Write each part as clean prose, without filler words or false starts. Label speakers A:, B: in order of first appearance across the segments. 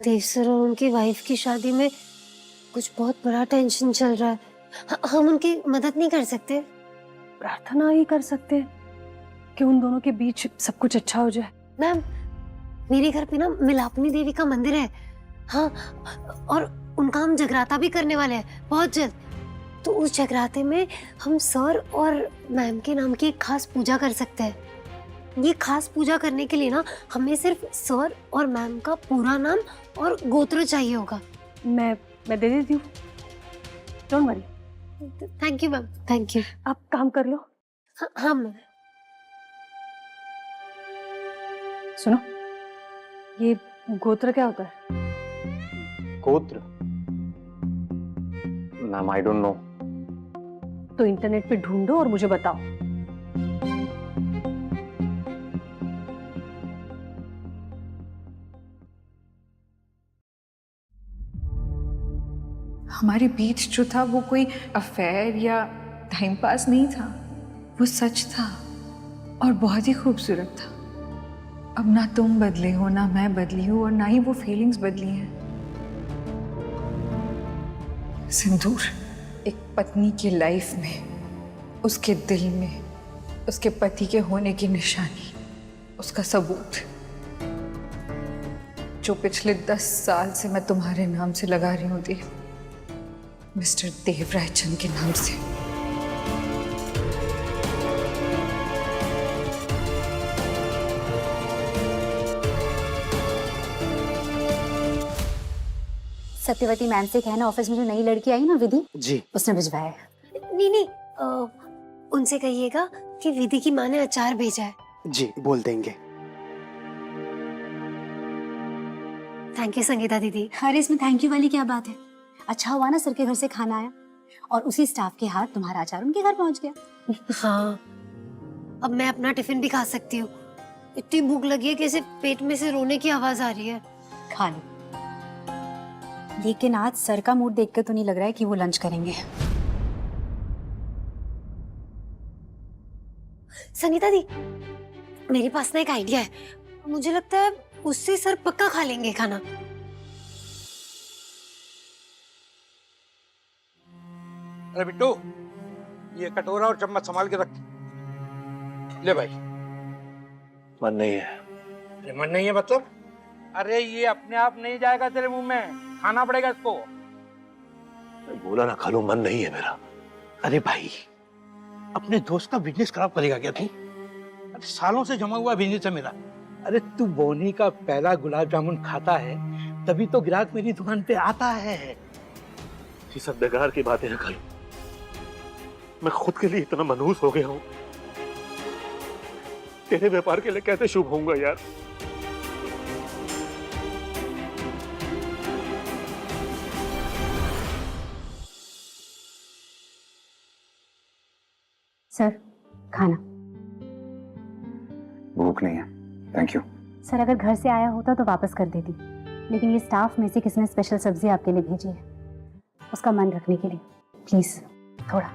A: देव sir और उनकी wife की शादी में कुछ बहुत बड़ा टेंशन चल रहा है। हम उनकी मदद नहीं कर सकते?
B: प्रार्थना ही कर सकते हैं कि उन दोनों के बीच सब कुछ अच्छा हो जाए।
A: मैम, मेरे घर पे ना मिलापनी देवी का मंदिर है। हाँ, और उनका हम जगराता भी करने वाले हैं बहुत जल्द। तो उस जगराते में हम सर और मैम के नाम की एक खास पूजा कर सकते हैं। ये खास पूजा करने के लिए ना हमें सिर्फ सर और मैम का पूरा नाम और गोत्र चाहिए होगा।
B: मैं दे देती हूँ, don't worry.
A: Thank you ma'am, thank you.
B: आप काम कर लो।
A: हाँ मैम।
B: सुनो, ये गोत्र क्या होता है?
C: गोत्र? Ma'am I don't know.
B: तो इंटरनेट पे ढूंढो और मुझे बताओ।
D: हमारे बीच जो था वो कोई अफेयर या टाइम पास नहीं था, वो सच था और बहुत ही खूबसूरत था। अब ना तुम बदले हो, ना मैं बदली हूँ, और ना ही वो फीलिंग्स बदली हैं। सिंदूर एक पत्नी की लाइफ में, उसके दिल में, उसके पति के होने की निशानी, उसका सबूत, जो पिछले 10 साल से मैं तुम्हारे नाम से लगा रही हूँ देव, मिस्टर देवराज चंद के नाम से।
E: सत्यवती मैम से कहना ऑफिस में जो नई लड़की आई ना विधि
C: जी,
E: उसने भिजवाया है।
A: नहीं, उनसे कहिएगा कि विधि की माँ ने अचार भेजा है।
C: जी बोल देंगे।
A: थैंक यू संगीता दीदी।
E: अरे इसमें थैंक यू वाली क्या बात है? अच्छा हुआ ना सर के घर से खाना आया और उसी स्टाफ के हाथ तुम्हारा अचार उनके घर पहुंच गया।
A: हाँ, अब मैं अपना टिफिन भी खा सकती हूँ। इतनी भूख लगी है कि सिर्फ पेट में से रोने की आवाज आ रही है।
E: खा लो, लेकिन आज सर का मूड देख के तो नहीं लग रहा है कि वो लंच करेंगे।
A: संगीता दी, मेरे पास ना एक आइडिया है। मुझे लगता है उससे सर पक्का खा लेंगे खाना।
F: अरे बिट्टू, ये कटोरा और चम्मच संभाल के रख। ले भाई।
C: मन नहीं है।
F: अरे मन नहीं है मतलब? अरे ये अपने आप नहीं जाएगा तेरे मुंह में, खाना पड़ेगा इसको।
C: बोला ना खा लो, मन नहीं है मेरा।
F: अरे भाई, अपने दोस्त का बिजनेस खराब करेगा क्या तू? अरे सालों से जमा हुआ बिजनेस है मेरा। अरे तू बोनी का पहला गुलाब जामुन खाता है तभी तो ग्राहक मेरी दुकान पे आता है।
C: ये सब बेकार की बातें ना करो। मैं खुद के लिए इतना मनहूस हो गया हूँ, तेरे व्यापार के लिए कैसे शुभ होऊंगा यार।
E: सर खाना।
G: भूख नहीं है, थैंक यू।
E: सर अगर घर से आया होता तो वापस कर देती, लेकिन ये स्टाफ में से किसी ने स्पेशल सब्जी आपके लिए भेजी है, उसका मन रखने के लिए प्लीज थोड़ा।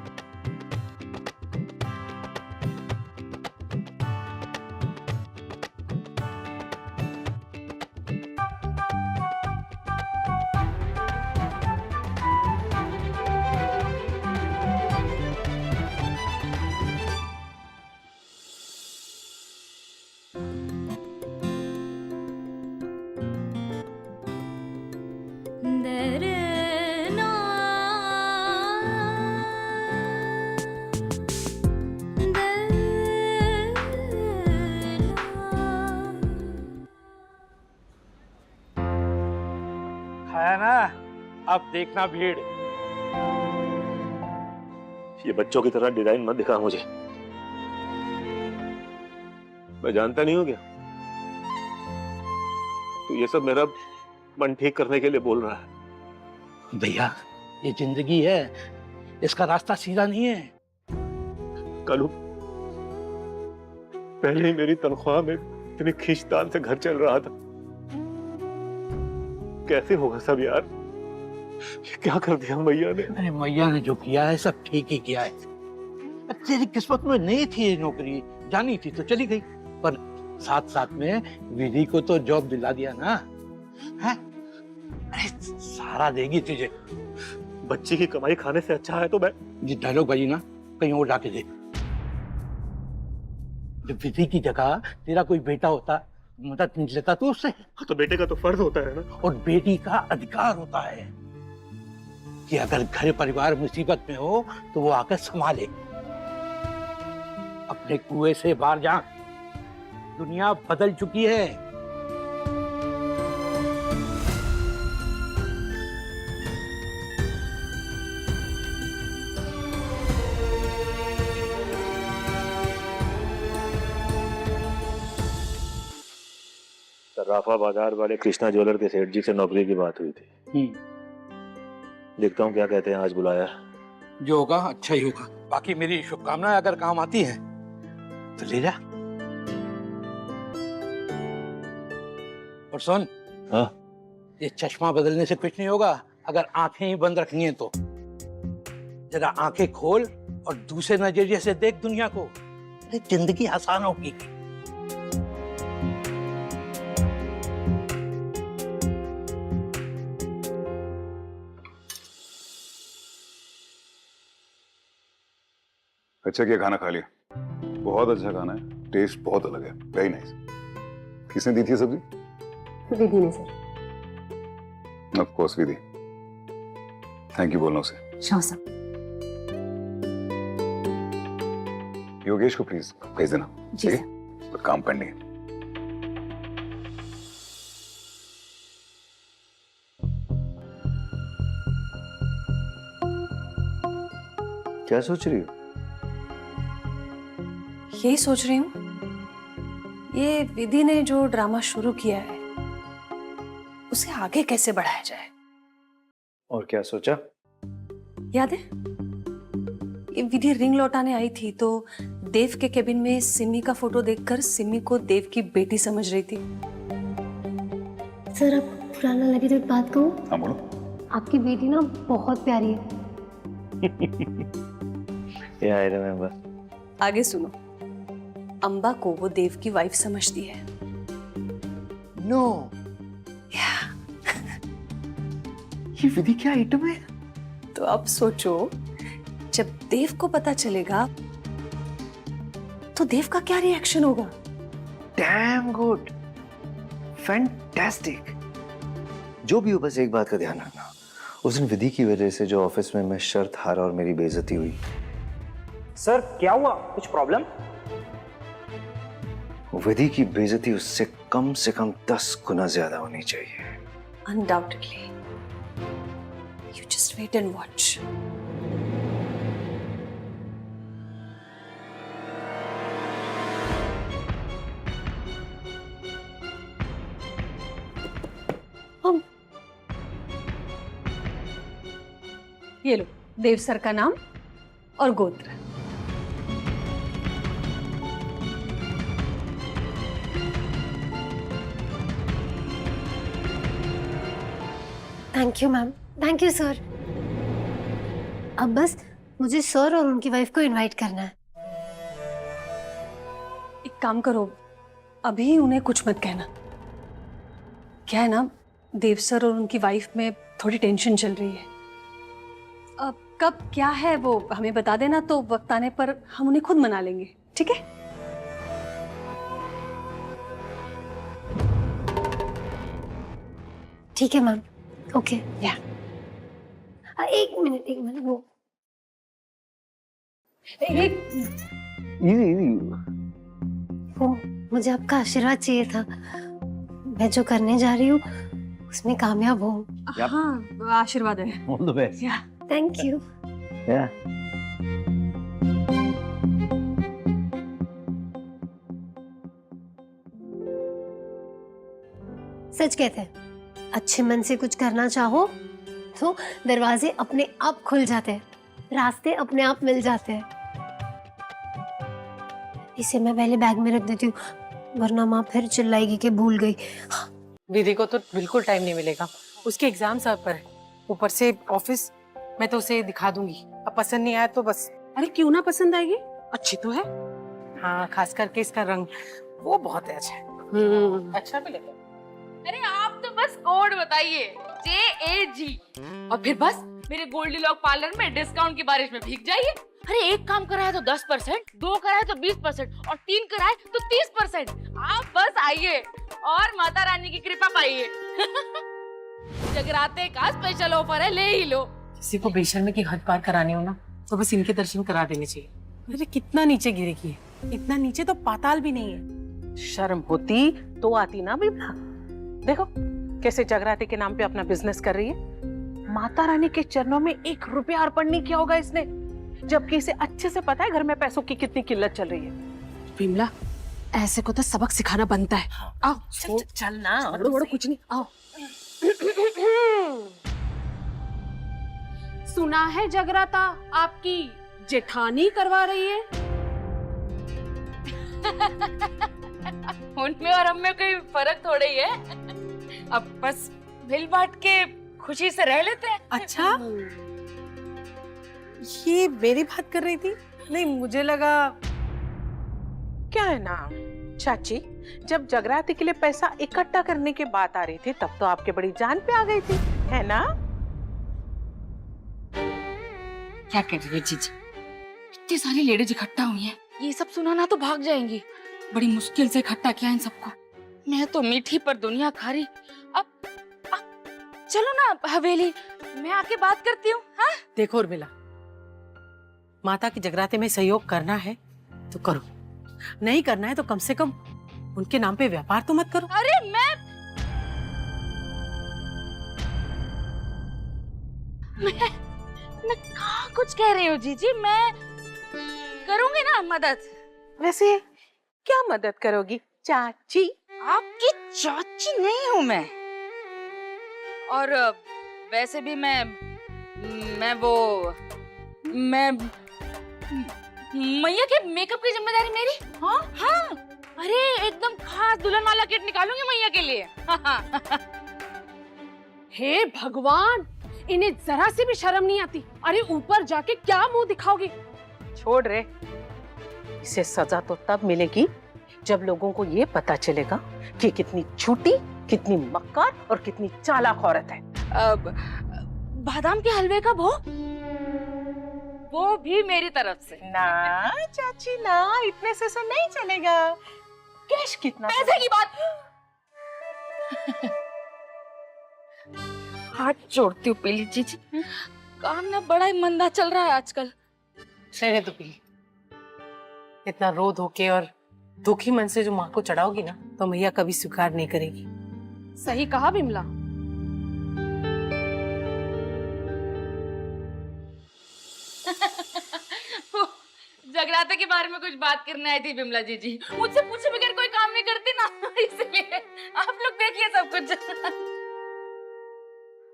F: खाया ना, अब देखना भीड़।
C: ये बच्चों की तरह डिजाइन मत दिखा मुझे, मैं जानता नहीं हूँ क्या। तो ये सब मेरा मन ठीक करने के लिए बोल रहा है।
F: भैया ये जिंदगी है, इसका रास्ता सीधा नहीं है।
C: कलू, पहले ही मेरी तनख्वाह में इतनी खींचतान से घर चल रहा था, कैसे होगा सब यार। ये क्या कर दिया मैया ने।
F: अरे मैया ने जो किया है सब ठीक ही किया है। तेरी किस्मत में नहीं थी ये नौकरी, जानी थी तो चली गई, पर साथ साथ में विधि को तो जॉब दिला दिया ना है। अरे सारा देगी तुझे।
C: बच्ची की कमाई खाने से अच्छा है तो मैं
F: ये डायलॉग बाजी ना कहीं और जाके दे। जब विधि की जगह तेरा कोई बेटा होता, मदद नहीं लेता तो उससे।
C: तो बेटे का तो फर्ज होता है ना।
F: और बेटी का अधिकार होता है कि अगर घर परिवार मुसीबत में हो तो वो आकर संभाले। अपने कुएं से बाहर जा, दुनिया बदल चुकी है।
C: सर्राफा बाजार वाले कृष्णा ज्वेलर के सेठ जी से नौकरी की बात हुई थी। देखता हूँ क्या कहते हैं, आज बुलाया।
F: जो होगा अच्छा ही होगा। बाकी मेरी शुभकामनाएं अगर काम आती हैं तो ले जा। और सुन,
C: हाँ?
F: ये चश्मा बदलने से कुछ नहीं होगा। अगर आंखें ही बंद रखनी है तो जरा आंखें खोल और दूसरे नजरिए से देख दुनिया को। जिंदगी आसान होगी।
G: अच्छा किया खाना खा लिया, बहुत अच्छा खाना है, टेस्ट बहुत अलग है, वेरी नाइस। किसने दी थी सब्जी?
E: विधि ने sir.
G: Of course Vidhi, thank you बोलना उसे।
E: Sure sir.
G: योगेश को प्लीज भेज देना।
E: जी
G: ठीक
E: सर।
G: है, काम पेंडिंग है।
C: क्या सोच रही हो?
B: यही सोच रही हूँ, ये विधि ने जो ड्रामा शुरू किया है उसे आगे कैसे बढ़ाया जाए।
C: और क्या सोचा?
B: याद है ये विधि रिंग लौटाने आई थी तो देव के केबिन में सिमी का फोटो देखकर सिमी को देव की बेटी समझ रही थी।
A: सर, अब पुराना लगे तो एक बात कहूँ,
G: हाँ बोलो।
A: आपकी बेटी ना बहुत प्यारी है।
C: ये आई रिमेंबर।
B: आगे सुनो, अंबा को वो देव की वाइफ समझती है।
C: नो, ये विधि क्या आइटम है?
B: तो अब सोचो, जब देव को पता चलेगा तो देव का क्या रिएक्शन होगा।
H: Damn good, fantastic. जो भी हो, बस एक बात का ध्यान रखना, उस दिन विधि की वजह से जो ऑफिस में मैं शर्त हारा और मेरी बेइज्जती हुई।
I: सर क्या हुआ, कुछ प्रॉब्लम?
H: विधि की बेइज्जती उससे कम से कम 10 गुना ज्यादा होनी चाहिए।
B: Undoubtedly. You just wait and watch. ये लो, देव सर का नाम और गोत्र।
A: Thank you ma'am, thank you sir. अब बस मुझे सर और उनकी वाइफ को इनवाइट करना है।
B: एक काम करो, अभी उन्हें कुछ मत कहना। क्या है ना, देव सर और उनकी वाइफ में थोड़ी टेंशन चल रही है। अब कब क्या है वो हमें बता देना, तो वक्त आने पर हम उन्हें खुद मना लेंगे, ठीक है?
A: ठीक है मैम, ओके।
B: या
A: एक मिनट वो वो मुझे आपका आशीर्वाद चाहिए था। मैं जो करने जा रही हूँ उसमें कामयाब हूँ।
B: हाँ, आशीर्वाद है।
F: All the best.
B: या
A: थैंक यू। सच कहते हैं, अच्छे मन से कुछ करना चाहो तो दरवाजे अपने आप खुल जाते हैं, रास्ते अपने आप मिल जाते हैं। इसे मैं पहले बैग में रख देती हूँ, वरना माँ फिर चिल्लाएगी कि भूल गई।
J: दीदी को तो बिल्कुल टाइम नहीं मिलेगा, उसके एग्जाम सर पर है, ऊपर से ऑफिस। मैं तो उसे दिखा दूंगी, अब पसंद नहीं आया तो बस।
B: अरे क्यों ना पसंद आएगी,
J: अच्छी तो है। हाँ, खास करके इसका रंग वो बहुत है अच्छा है। अच्छा भी लगा।
K: अरे आप तो बस कोड बताइए। JAG। और फिर बस मेरे गोल्डी लॉक पार्लर में डिस्काउंट की बारिश में भीग जाइए। अरे एक काम कराए तो 10%, 2 कराए तो 20% और 3 कराए तो 30%। आप बस आइए और माता रानी की कृपा पाइए। जगराते का स्पेशल ऑफर है, ले ही लो।
J: किसी को बेशर्मी की हद पार करानी हो ना तो बस इनके दर्शन करा देने चाहिए। अरे कितना नीचे गिरेगी है, इतना नीचे तो पाताल भी नहीं है। शर्म होती तो आती ना बिमला। देखो कैसे जगराते के नाम पे अपना बिजनेस कर रही है। माता रानी के चरणों में 1 रुपया अर्पण नहीं किया होगा इसने, जबकि इसे अच्छे से पता है घर में पैसों की कितनी किल्लत चल रही है। बिमला ऐसे को तो सबक सिखाना बनता है। आओ चल ना, बड़ो कुछ नहीं, आओ।
B: सुना है जगराता आपकी जेठानी करवा रही है।
K: उनमें और हम में कोई फर्क थोड़ा ही है। अब बस मिल बांट के खुशी से रह लेते हैं।
J: अच्छा ये मेरी बात कर रही थी? नहीं मुझे लगा। क्या है ना चाची, जब जगराते के लिए पैसा इकट्ठा करने की बात आ रही थी तब तो आपके बड़ी जान पे आ गई थी, है ना?
K: क्या कह रही है जीजी? इतनी सारी लेडीज इकट्ठा हुई हैं, ये सब सुनाना तो भाग जाएंगी। बड़ी मुश्किल से इकट्ठा किया इन सबको। मैं तो मीठी पर दुनिया खा रही। अब चलो ना हवेली, मैं आके बात करती हूँ। हाँ?
J: देखो उर्मिला, माता के जगराते में सहयोग करना है तो करो, नहीं करना है तो कम से कम उनके नाम पे व्यापार तो मत करो।
K: अरे मैं कहाँ कुछ कह रही हूँ जीजी, मैं करूंगी ना मदद।
J: वैसे क्या मदद करोगी चाची?
K: आपकी चाची नहीं हूँ मैं। और वैसे भी मैं मैया के मेकअप की जिम्मेदारी मेरी। हाँ हाँ, अरे एकदम खास दुल्हन वाला किट निकालूंगी मैया के लिए।
B: हे भगवान, इन्हें जरा सी भी शर्म नहीं आती। अरे ऊपर जाके क्या मुंह दिखाओगी?
J: छोड़ रे, इसे सजा तो तब मिलेगी जब लोगों को ये पता चलेगा कि कितनी झूठी, कितनी मक्कार और कितनी चालाक औरत है।
K: अब बादाम के हलवे का भोग, वो भी मेरी तरफ से।
J: ना चाची ना, इतने से तो नहीं चलेगा। कैश कितना?
K: पैसे की बात। हाथ जोड़ती हूँ पीली जीजी, काम ना बड़ा ही मंदा चल रहा है आजकल।
J: रहने तो पीली, इतना रो धो के और दुखी मन से जो माँ को चढ़ाओगी ना तो मैया कभी स्वीकार नहीं करेगी।
B: सही कहा बिमला।
K: जगराते के बारे में कुछ बात करने आई थी बिमला जीजी। मुझसे पूछे बगैर कोई काम नहीं करती ना, इसलिए आप लोग देखिए सब कुछ।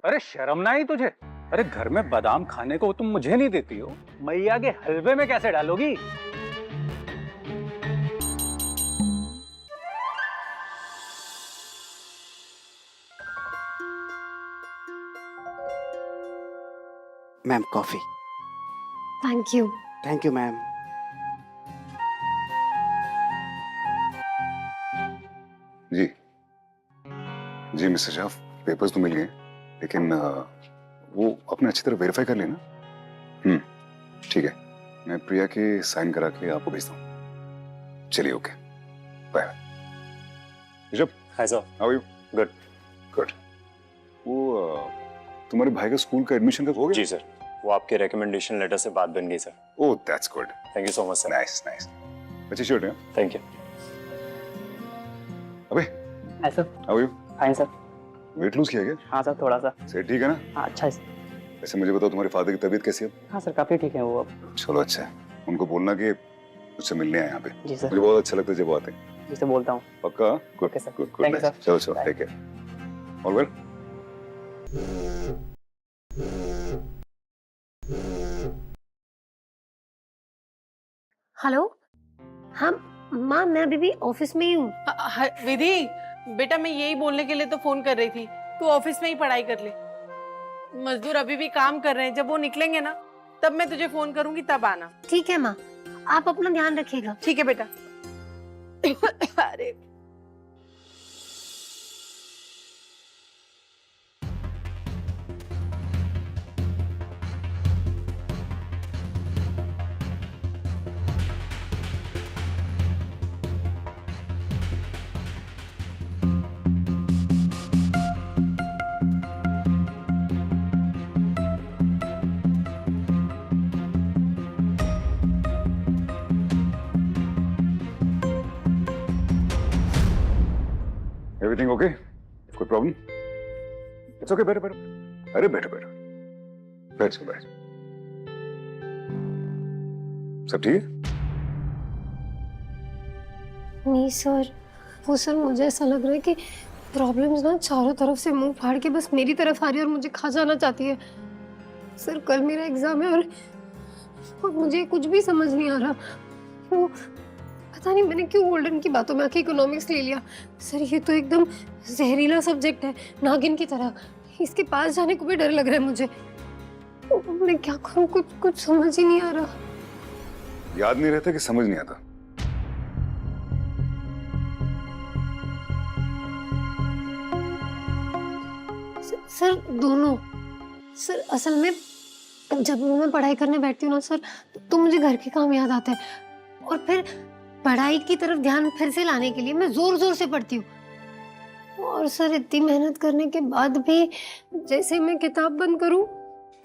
I: अरे शर्म ना आई तुझे? अरे घर में बादाम खाने को तुम मुझे नहीं देती हो, मैया के हलवे में कैसे डालोगी?
L: Ma'am coffee.
A: Thank you.
L: Thank you ma'am.
G: जी जी मिस्टर शाह, पेपर्स तो मिल गए, लेकिन वो अपने अच्छी तरह वेरीफाई कर लेना। ठीक है, मैं प्रिया के साइन करा के आपको भेजता हूँ। चलिए okay, bye. Rishabh,
M: hi sir,
G: how are you? Good good. वो तुम्हारे भाई का स्कूल का एडमिशन कब हो गया?
M: जी सर, वो आपके रिकमेंडेशन लेटर से बात बन गई sir.
G: Oh that's good,
M: thank you so much sir.
G: Nice nice, अच्छी शर्ट है।
M: Thank you.
G: अबे
L: hi sir.
G: How are you?
L: Fine sir.
G: Weight lose किया क्या?
L: हाँ सर, थोड़ा सा।
G: सही ठीक है ना?
L: हाँ अच्छा है सर।
G: वैसे मुझे बताओ तुम्हारे फादर की तबीयत कैसी है?
L: हाँ सर, काफी ठीक है वो अब।
G: चलो अच्छा है, उनको बोलना कि मुझसे मिलने आए यहाँ पे।
L: जी सर।
G: मुझे बहुत अच्छा लगता है जब वो आते हैं।
L: जी सर, बोलता हूँ।
G: पक्का? Good
L: okay sir.
G: Good good.
L: Thank you sir.
G: चलो चलो, take care. All well.
A: Hello. हाँ माँ, मैं अभी भी ऑफिस में ही हूँ।
J: विधि बेटा, मैं यही बोलने के लिए तो फोन कर रही थी, तू ऑफिस में ही पढ़ाई कर ले। मजदूर अभी भी काम कर रहे हैं, जब वो निकलेंगे ना तब मैं तुझे फोन करूंगी, तब आना।
A: ठीक है माँ, आप अपना ध्यान रखिएगा।
J: ठीक है बेटा। अरे
G: एवरीथिंग ओके? कोई प्रॉब्लम? इट्स ओके, बैठो बैठो। अरे बैठो बैठो, बैठ जाओ बैठ जाओ। सब ठीक है?
A: नहीं सर, वो सर मुझे ऐसा लग रहा है कि प्रॉब्लम्स ना चारों तरफ से मुंह फाड़ के बस मेरी तरफ आ रही है और मुझे खा जाना चाहती है। सर कल मेरा एग्जाम है और मुझे कुछ भी समझ नहीं आ रहा। वो पता नहीं मैंने क्यों गोल्डन की बातों में आके इकोनॉमिक्स ले लिया। सर ये तो एकदम जहरीला सब्जेक्ट है, नागिन की तरह। इसके पास जाने को भी डर लग रहा है मुझे। मैं क्या करूं, कुछ समझ ही नहीं आ रहा।
G: याद नहीं रहता कि समझ नहीं आता?
A: सर दोनों। सर असल में जब मैं पढ़ाई करने बैठती हूँ ना सर, तो मुझे घर के काम याद आते हैं और फिर पढ़ाई की तरफ ध्यान फिर से लाने के लिए मैं जोर जोर से पढ़ती हूँ। और सर इतनी मेहनत करने के बाद भी जैसे मैं किताब बंद करूँ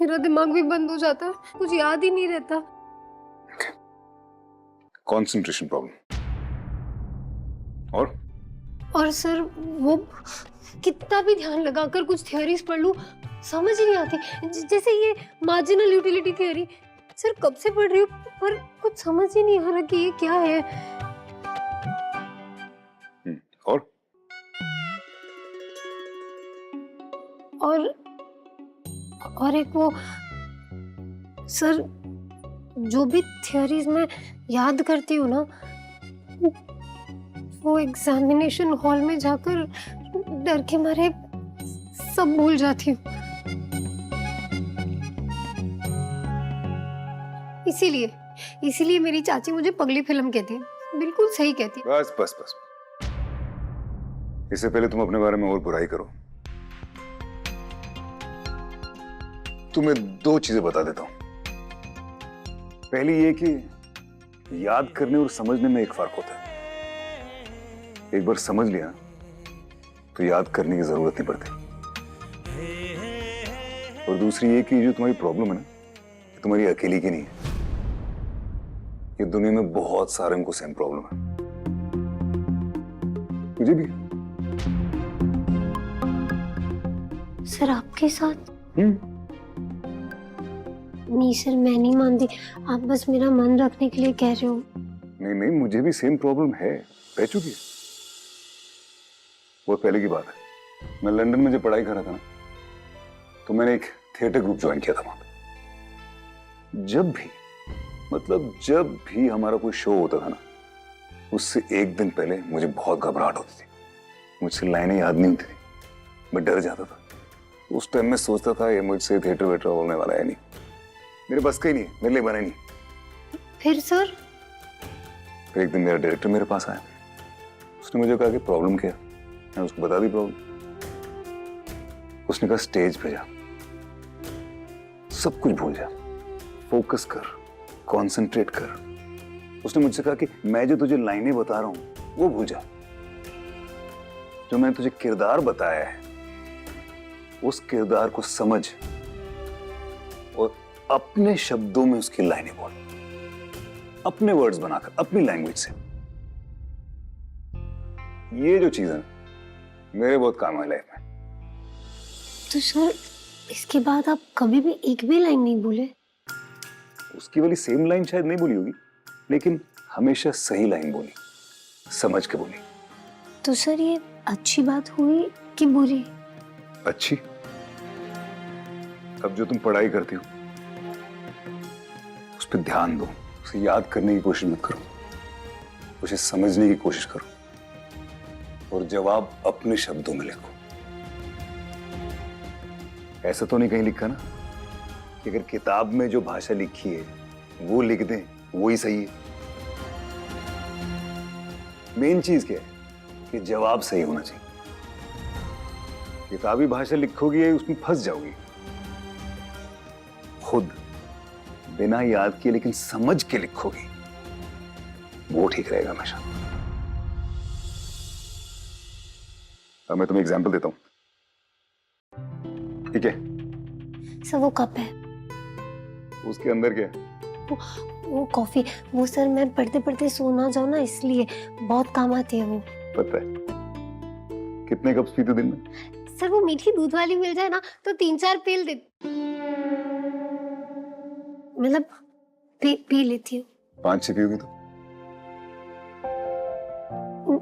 A: मेरा दिमाग भी बंद हो जाता है, कुछ याद ही नहीं रहता।
G: Concentration problem. और
A: सर वो कितना भी ध्यान लगाकर कुछ थ्योरीज पढ़ लूं समझ ही नहीं आती। जैसे ये मार्जिनल यूटिलिटी थ्योरी, सर कब से पढ़ रही हूँ पर कुछ समझ ही नहीं आ रहा कि ये क्या है। और एक वो सर जो भी थ्योरीज मैं याद करती हूँ ना, वो एग्जामिनेशन हॉल में जाकर डर के मारे सब भूल जाती हूँ। इसीलिए मेरी चाची मुझे पगली फिल्म कहती है। बिल्कुल सही कहती है।
G: बस बस बस, इससे पहले तुम अपने बारे में और बुराई करो। तुम्हें दो चीजें बता देता हूं। पहली ये कि याद करने और समझने में एक फर्क होता है। एक बार समझ लिया तो याद करने की जरूरत नहीं पड़ती। और दूसरी ये कि जो तुम्हारी प्रॉब्लम है ना, तुम्हारी अकेली की नहीं है। ये दुनिया में बहुत सारे को सेम प्रॉब्लम है, मुझे भी।
A: सर आपके साथ? नहीं सर मैं नहीं मानती, आप बस मेरा मन रखने के लिए कह रहे हो।
G: नहीं नहीं, मुझे भी सेम प्रॉब्लम है, रह चुकी है। बहुत पहले की बात है, मैं लंदन में जब पढ़ाई कर रहा था ना, तो मैंने एक थिएटर ग्रुप ज्वाइन किया था वहां पे। जब भी हमारा कोई शो होता था ना, उससे एक दिन पहले मुझे बहुत घबराहट होती थी। मुझसे लाइनें याद नहीं होती थी, मैं डर जाता था। उस टाइम में सोचता था ये मुझसे थिएटर वेटर होने वाला है नहीं, मेरे बस का ही नहीं है, मेरे लिए बना ही नहीं।
A: फिर सर?
G: फिर एक दिन मेरा डायरेक्टर मेरे पास आया, उसने मुझे कहा कि प्रॉब्लम क्या है। मैं उसको बता दी प्रॉब्लम। उसने कहा स्टेज पे जा, सब कुछ भूल जा, फोकस कर, कंसंट्रेट कर। उसने मुझसे कहा कि मैं जो तुझे लाइनें बता रहा हूं वो भूल जा। जो मैंने तुझे किरदार बताया है उस किरदार को समझ और अपने शब्दों में उसकी लाइनें बोल, अपने वर्ड्स बनाकर, अपनी लैंग्वेज से। ये जो चीज है मेरे बहुत काम है लाइफ में।
A: तो सर इसके बाद आप कभी भी एक भी लाइन नहीं बोले?
G: उसकी वाली सेम लाइन शायद नहीं बोली होगी, लेकिन हमेशा सही लाइन बोली, समझ के बोली।
A: तो सर ये अच्छी बात हुई कि बुरी?
G: अच्छी। अब जो तुम पढ़ाई करती हो उस पर ध्यान दो, उसे याद करने की कोशिश मत करो, उसे समझने की कोशिश करो और जवाब अपने शब्दों में लिखो। ऐसा तो नहीं कहीं लिखा ना कि अगर किताब में जो भाषा लिखी है वो लिख दें, वो ही सही है। मेन चीज क्या है कि जवाब सही होना चाहिए। किताबी भाषा लिखोगी उसमें फंस जाओगी। खुद बिना याद किए लेकिन समझ के लिखोगी, वो ठीक रहेगा हमेशा। अब मैं तुम्हें एग्जांपल देता हूं, ठीक है?
A: सर वो कप है,
G: उसके अंदर क्या है?
A: वो कॉफी। वो सर मैं पढ़ते पढ़ते सो ना जाऊं ना, इसलिए बहुत काम आती है वो।
G: पता है कितने कप्स पीते दिन में?
A: सर वो मीठी दूध वाली मिल जाए ना तो 3-4 पी दे, मतलब पी लेती हूँ।
G: 5-6 पियोगी तो?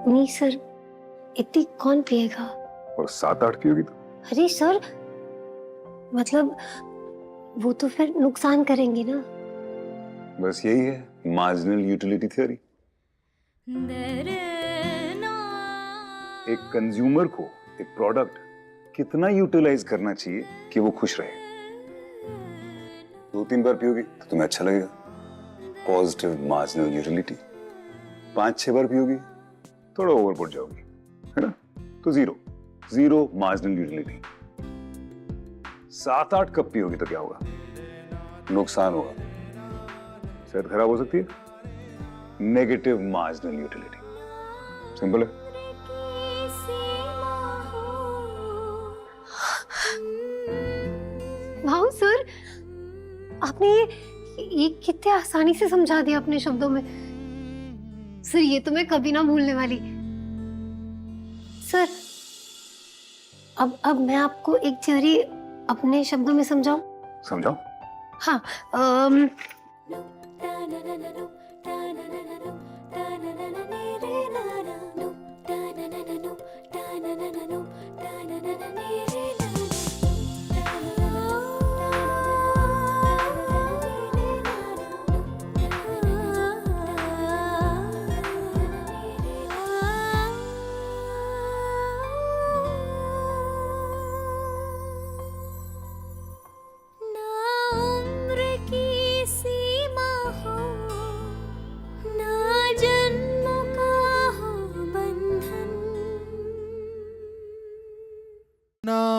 A: नहीं सर, इतनी कौन पिएगा?
G: और 7-8 पियोगी तो?
A: अरे सर, मतलब वो तो फिर नुकसान करेंगे ना।
G: बस यही है मार्जिनल यूटिलिटी थ्योरी। एक कंज्यूमर को एक प्रोडक्ट कितना यूटिलाइज करना चाहिए कि वो खुश रहे। 2-3 बार पियोगी तो तुम्हें अच्छा लगेगा, पॉजिटिव मार्जिनल यूटिलिटी। 5-6 बार पियोगी थोड़ा ओवरबोर्ड जाओगी, है ना, तो जीरो मार्जिनल यूटिलिटी। 7-8 कप पियोगी तो क्या होगा? नुकसान होगा, सेहत खराब हो सकती है, नेगेटिव मार्जिनल यूटिलिटी। सिंपल है।
A: वाह सर, आपने ये कितने आसानी से समझा दिया अपने शब्दों में। सर ये तो मैं कभी ना भूलने वाली। सर अब मैं आपको एक थ्योरी अपने शब्दों में समझाऊं?
G: समझाओ।
A: हाँ,
N: ना